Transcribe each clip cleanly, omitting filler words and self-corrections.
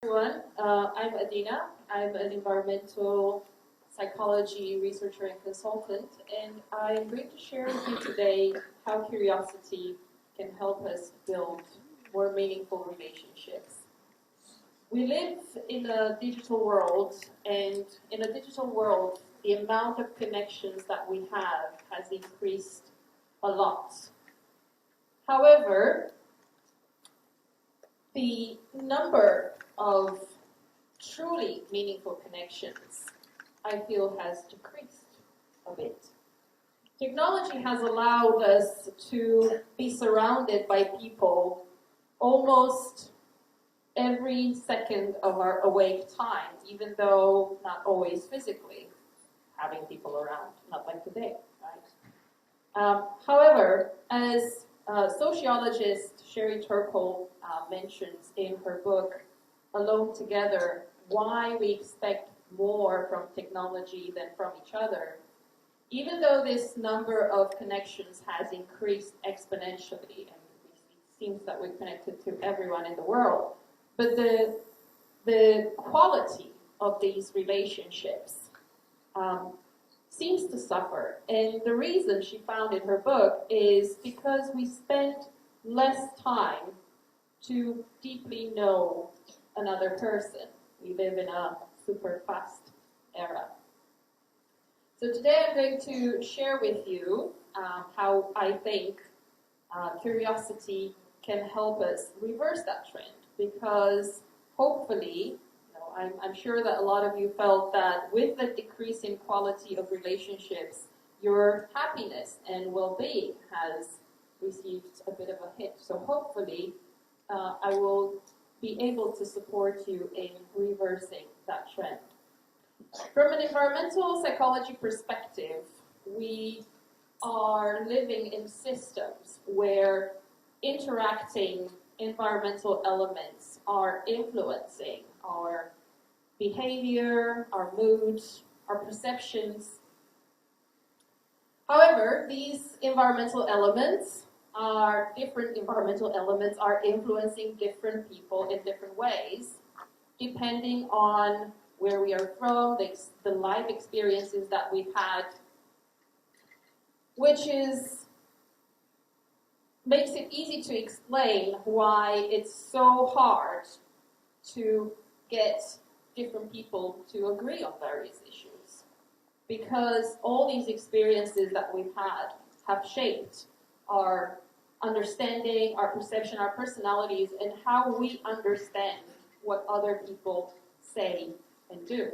Everyone, I'm Adina. I'm an environmental psychology researcher and consultant, and I'm going to share with you today how curiosity can help us build more meaningful relationships. We live in a digital world, and in a digital world, the amount of connections that we have has increased a lot. However, the number of truly meaningful connections, I feel, has decreased a bit. Technology has allowed us to be surrounded by people almost every second of our awake time, even though not always physically having people around, not like today, right? However, as sociologist Sherry Turkle mentions in her book, Alone Together, Why We Expect More from Technology Than from Each Other, even though this number of connections has increased exponentially, and it seems that we're connected to everyone in the world, but the quality of these relationships seems to suffer. And the reason she found in her book is because we spend less time to deeply know another person. We live in a super fast era. So today I'm going to share with you how I think curiosity can help us reverse that trend, because hopefully, I'm sure that a lot of you felt that with the decrease in quality of relationships, your happiness and well-being has received a bit of a hit. So hopefully, I will be able to support you in reversing that trend. From an environmental psychology perspective, we are living in systems where interacting environmental elements are influencing our behavior, our moods, our perceptions. However, these environmental elements are influencing different people in different ways, depending on where we are from, the life experiences that we've had, which makes it easy to explain why it's so hard to get different people to agree on various issues. Because all these experiences that we've had have shaped our understanding, our perception, our personalities, and how we understand what other people say and do.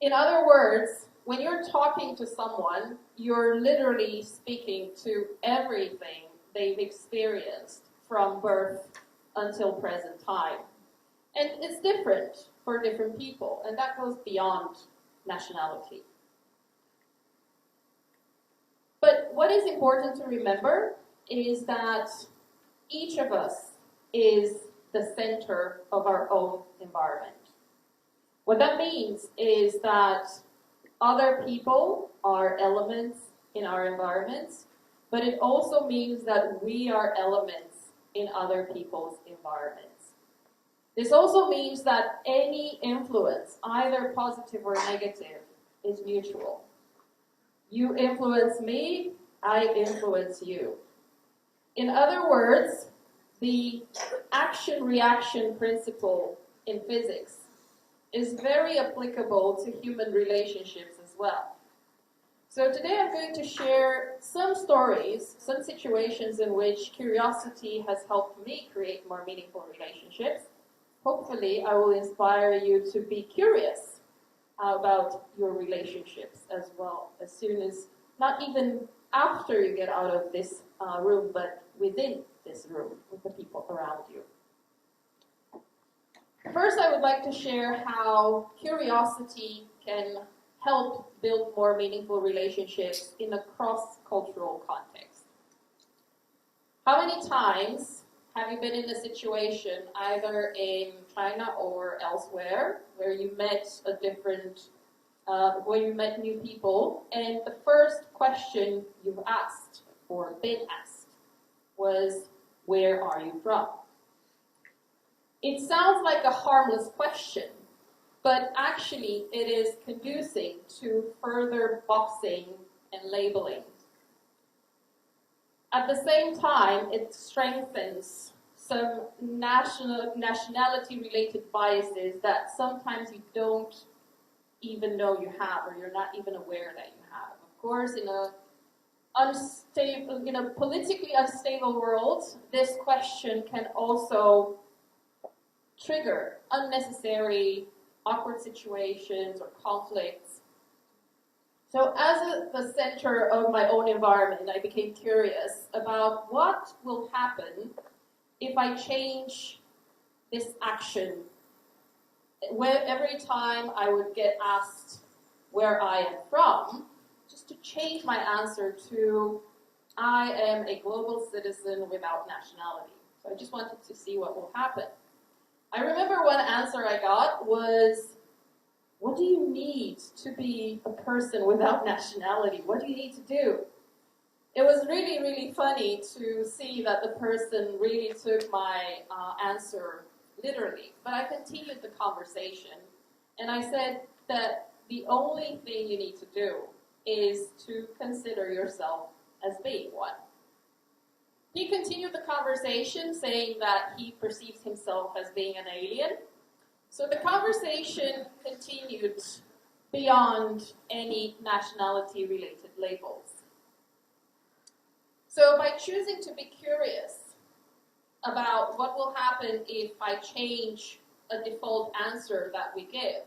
In other words, when you're talking to someone, you're literally speaking to everything they've experienced from birth until present time. And it's different for different people, and that goes beyond nationality. But what is important to remember is that each of us is the center of our own environment. What that means is that other people are elements in our environments, but it also means that we are elements in other people's environments. This also means that any influence, either positive or negative, is mutual. You influence me, I influence you. In other words, the action-reaction principle in physics is very applicable to human relationships as well. So today I'm going to share some stories, some situations in which curiosity has helped me create more meaningful relationships. Hopefully, I will inspire you to be curious about your relationships as well, as soon as, not even after you get out of this room, but within this room, with the people around you. First, I would like to share how curiosity can help build more meaningful relationships in a cross-cultural context. How many times have you been in a situation, either in China or elsewhere, where you met where you met new people, and the first question you've asked or been asked was, "Where are you from?" It sounds like a harmless question, but actually it is conducing to further boxing and labeling. At the same time, it strengthens some nationality-related biases that sometimes you don't even know you have, or you're not even aware that you have. Of course, in a politically unstable world, this question can also trigger unnecessary awkward situations or conflicts. So as the center of my own environment, I became curious about what will happen if I change this action. Every time I would get asked where I am from, just to change my answer to, I am a global citizen without nationality. So I just wanted to see what will happen. I remember one answer I got was, what do you need to be a person without nationality? What do you need to do? It was really, really funny to see that the person really took my answer literally. But I continued the conversation, and I said that the only thing you need to do is to consider yourself as being one. He continued the conversation, saying that he perceives himself as being an alien. So the conversation continued beyond any nationality-related labels. So by choosing to be curious about what will happen if I change a default answer that we give,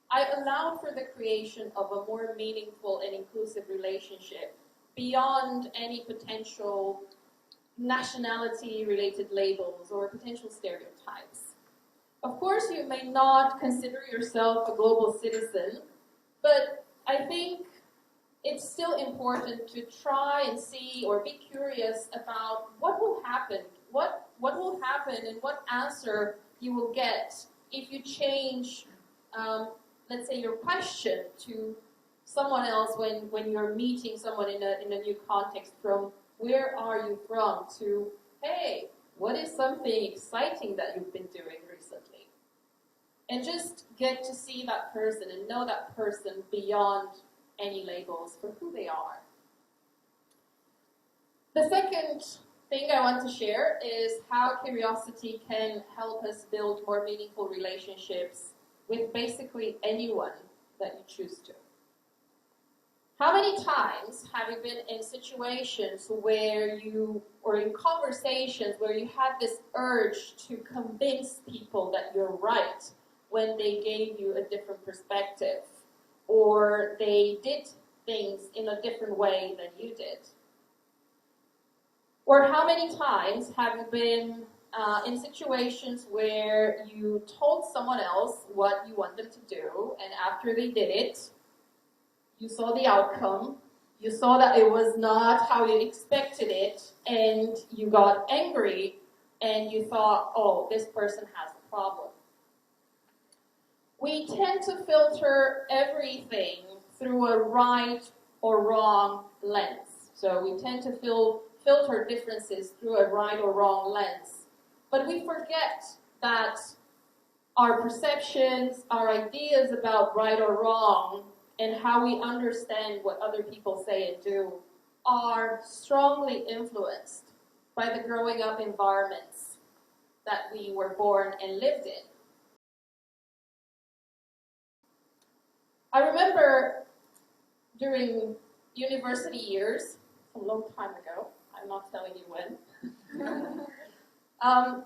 I allowed for the creation of a more meaningful and inclusive relationship beyond any potential nationality-related labels or potential stereotypes. Of course, you may not consider yourself a global citizen, but I think it's still important to try and see or be curious about what will happen. What will happen and what answer you will get if you change, let's say, your question to someone else when you're meeting someone in a new context, from where are you from to, hey, what is something exciting that you've been doing recently? And just get to see that person and know that person beyond any labels for who they are. The second thing I want to share is how curiosity can help us build more meaningful relationships with basically anyone that you choose to. How many times have you been in situations where or in conversations where you had this urge to convince people that you're right when they gave you a different perspective, or they did things in a different way than you did? Or how many times have you been in situations where you told someone else what you want them to do, and after they did it, you saw the outcome, you saw that it was not how you expected it, and you got angry, and you thought, oh, this person has a problem. We tend to filter everything through a right or wrong lens. So we tend to filter differences through a right or wrong lens. But we forget that our perceptions, our ideas about right or wrong, and how we understand what other people say and do are strongly influenced by the growing up environments that we were born and lived in. I remember during university years, a long time ago, I'm not telling you when, a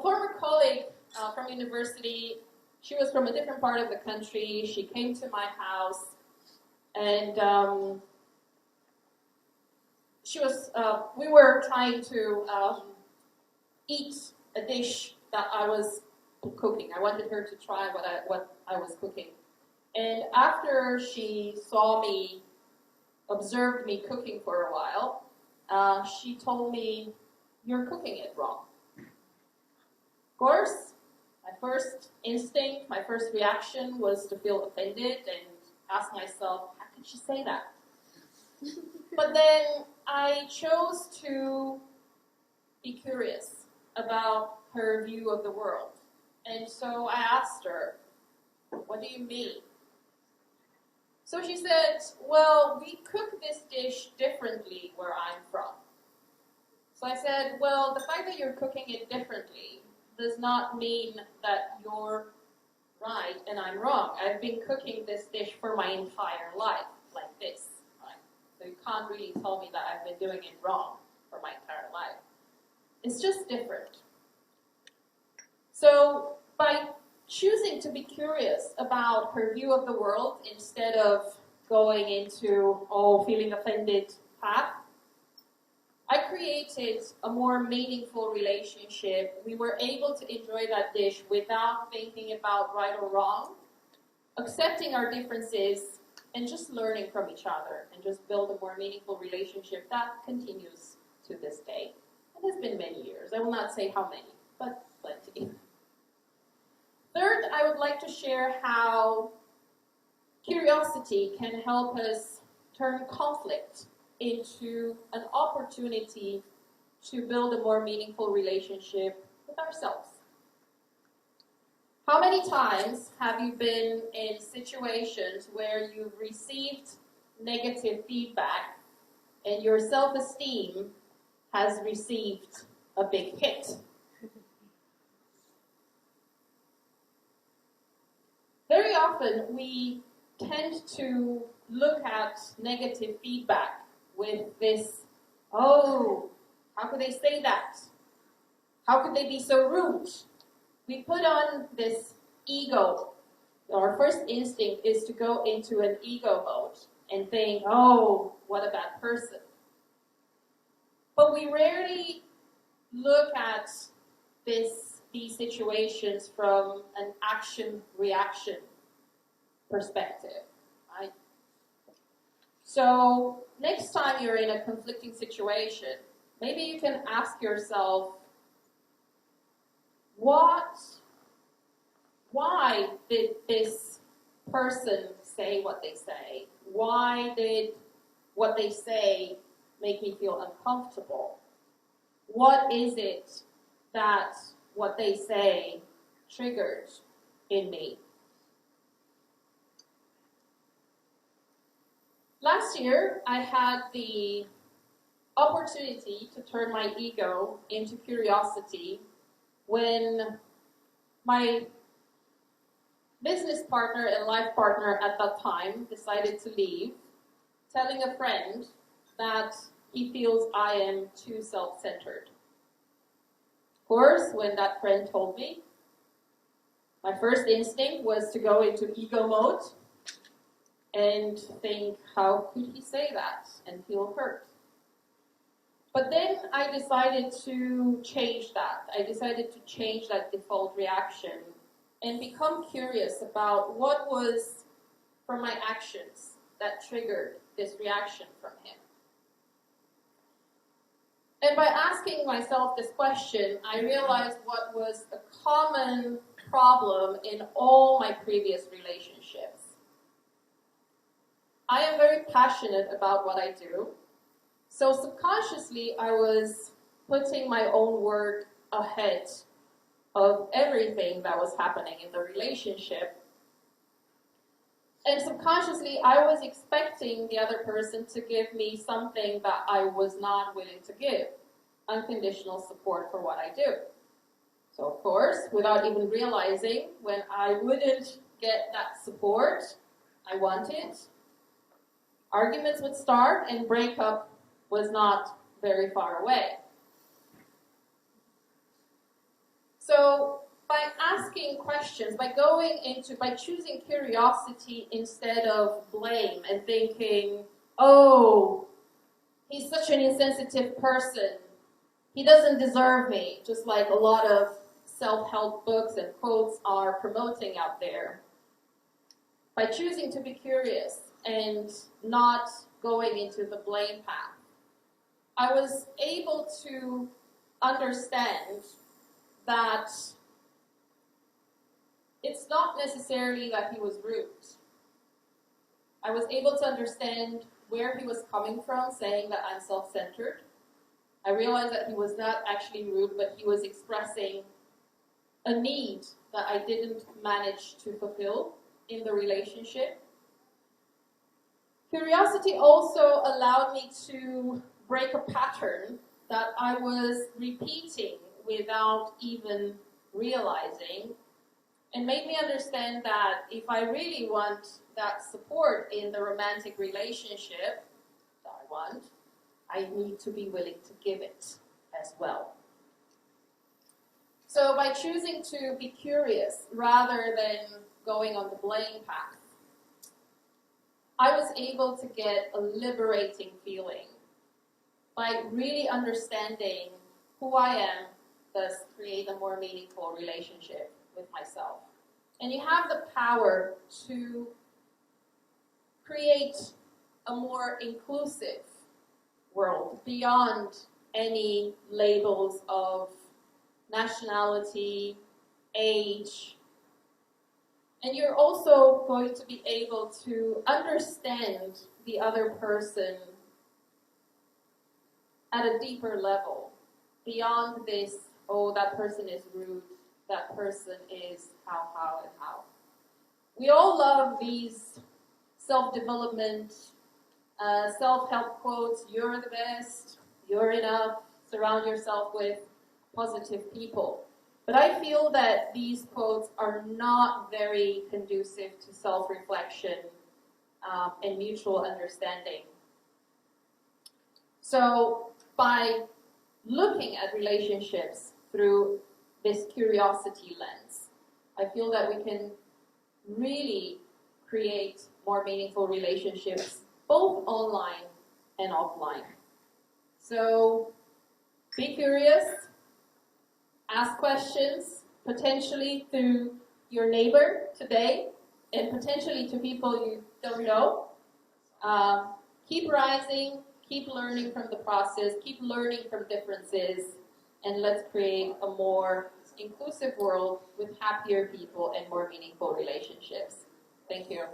former colleague from university, she was from a different part of the country, she came to my house, and we were trying to eat a dish that I was cooking. I wanted her to try what I was cooking. And after she saw me, observed me cooking for a while, she told me, "You're cooking it wrong." Of course, my first instinct, my first reaction was to feel offended and ask myself, how could she say that? But then I chose to be curious about her view of the world. And so I asked her, what do you mean? So she said, well, we cook this dish differently where I'm from. So I said, well, the fact that you're cooking it differently does not mean that you're right and I'm wrong. I've been cooking this dish for my entire life, like this. Right? So you can't really tell me that I've been doing it wrong for my entire life. It's just different. So by choosing to be curious about her view of the world instead of going into, feeling offended path, I created a more meaningful relationship. We were able to enjoy that dish without thinking about right or wrong, accepting our differences, and just learning from each other, and just build a more meaningful relationship that continues to this day. It has been many years. I will not say how many, but plenty. Third, I would like to share how curiosity can help us turn conflict into an opportunity to build a more meaningful relationship with ourselves. How many times have you been in situations where you've received negative feedback and your self-esteem has received a big hit? Very often we tend to look at negative feedback with this, how could they say that? How could they be so rude? We put on this ego. Our first instinct is to go into an ego mode and think, what a bad person. But we rarely look at these situations from an action-reaction perspective, right? So next time you're in a conflicting situation, maybe you can ask yourself, why did this person say what they say? Why did what they say make me feel uncomfortable? What is it that what they say triggered in me? Last year, I had the opportunity to turn my ego into curiosity when my business partner and life partner at that time decided to leave, telling a friend that he feels I am too self-centered. Of course, when that friend told me, my first instinct was to go into ego mode and think, how could he say that and feel hurt? But then I decided to change that. I decided to change that default reaction and become curious about what was from my actions that triggered this reaction from him. And by asking myself this question, I realized what was a common problem in all my previous relationships. I am very passionate about what I do, so subconsciously I was putting my own work ahead of everything that was happening in the relationship. And subconsciously I was expecting the other person to give me something that I was not willing to give, unconditional support for what I do. So of course, without even realizing, when I wouldn't get that support I wanted, arguments would start and breakup was not very far away. So by asking questions, by choosing curiosity instead of blame and thinking, he's such an insensitive person, he doesn't deserve me, just like a lot of self-help books and quotes are promoting out there. By choosing to be curious and not going into the blame path, I was able to understand that it's not necessarily that he was rude. I was able to understand where he was coming from, saying that I'm self-centered. I realized that he was not actually rude, but he was expressing a need that I didn't manage to fulfill in the relationship. Curiosity also allowed me to break a pattern that I was repeating without even realizing, and made me understand that if I really want that support in the romantic relationship that I want, I need to be willing to give it as well. So by choosing to be curious rather than going on the blame path, I was able to get a liberating feeling by really understanding who I am, thus create a more meaningful relationship with myself. And you have the power to create a more inclusive world beyond any labels of nationality, age. And you're also going to be able to understand the other person at a deeper level, beyond this, oh, that person is rude, that person is how, and how. We all love these self-development, self-help quotes, you're the best, you're enough, surround yourself with positive people. But I feel that these quotes are not very conducive to self-reflection and mutual understanding. So by looking at relationships through this curiosity lens, I feel that we can really create more meaningful relationships, both online and offline. So be curious, ask questions, potentially to your neighbor today, and potentially to people you don't know. Keep rising, keep learning from the process, keep learning from differences, and let's create a more inclusive world with happier people and more meaningful relationships. Thank you.